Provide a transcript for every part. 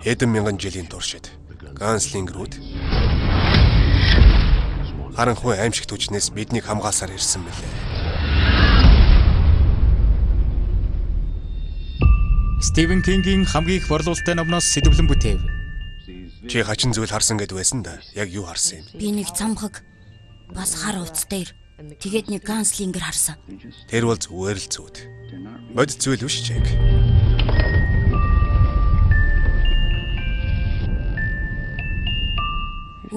Хэдэн мянган жилийн туршид ганслингрүүд харанхуй аимшигт хүчнээс биднийг хамгаалсаар ирсэн мэлээ. Стивен Кингийн хамгийн их борлуулалттай номноос сэдвлэн бүтээв. Чи хачин зүйл харсан гэд байсан да. Яг юу харсан юм? Би нэг цамхаг бас хар увц дээр тэгээд нэг ганслингер харсан. Тэр бол зүгээр л зүуд. Бодит зүйл биш чиг.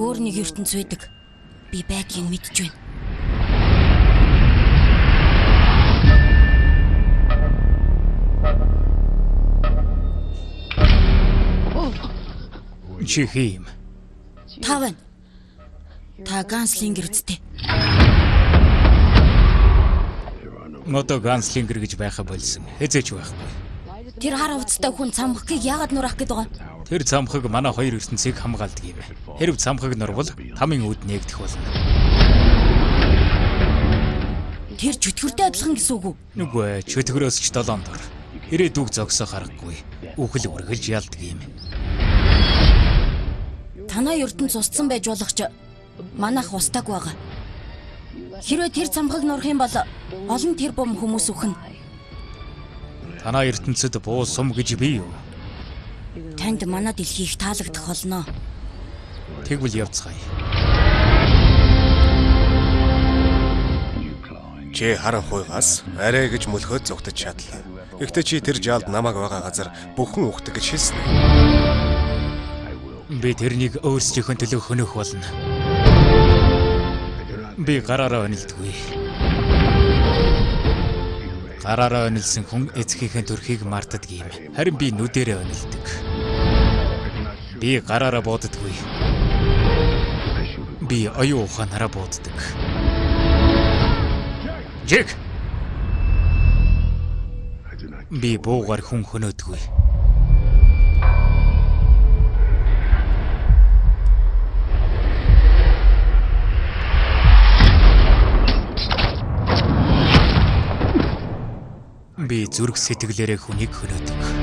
Өөр нэг ертөнц байдаг. Би байдгийг мэдж байна. Чи хийм. Та байна. Та ганслингер үсттэй. Мото ганслингер гэж байха болсон. Хэзээч байхгүй. Тэр хар увцтай хүн цамхгийг яагаад нураах гээд байгаа? Тэр цамхаг манай хоёр ертөнцийг хамгаалдаг юм. Хэрв цамхаг нурвал тамийн үд нээгдэх болно. Тэр чөтгөртэй адилхан гэсэн үг үү? Нүггүй, чөтгөрөөс ч 7 дор. Ирээдүг зогсох аргагүй. Үхэл үргэлж ялдаг юм. Танай ертөнц устсан байж болох ч манайх устдаг байгаа. Хэрвээ тэр цамхаг нурах юм бол олон тэр бум хүмүүс үхэн. Танай ертөнцид буу сум гэж бий юу? Танд манай дэлхий их таалагдах болно. Тэгвэл явцгаая. Чи харанхуйгаас арай гэж мөлхөд зүгтэж чадлаа. Гэхдээ чи тэр жаалд намайг байгаа газар бүхэн ухдаг гэж хэлсэн. Би тэрнийг өөрсдийнхөө төлөө хөнөөх болно. Би гараараа өнөлдгүй. Гараараа өнөлсөн хүн эцгийнхээ төрхийг мартдаг юм. Харин би нүдэрээ өнөлдөг. Би гараараа бууддаггүй. Би оюун ухаанаараа бууддаг. Жиг. Би буугаар хүн хөнөөдгүй. Би зүрх сэтгэлээрээ хүнийг хөнөөдөг.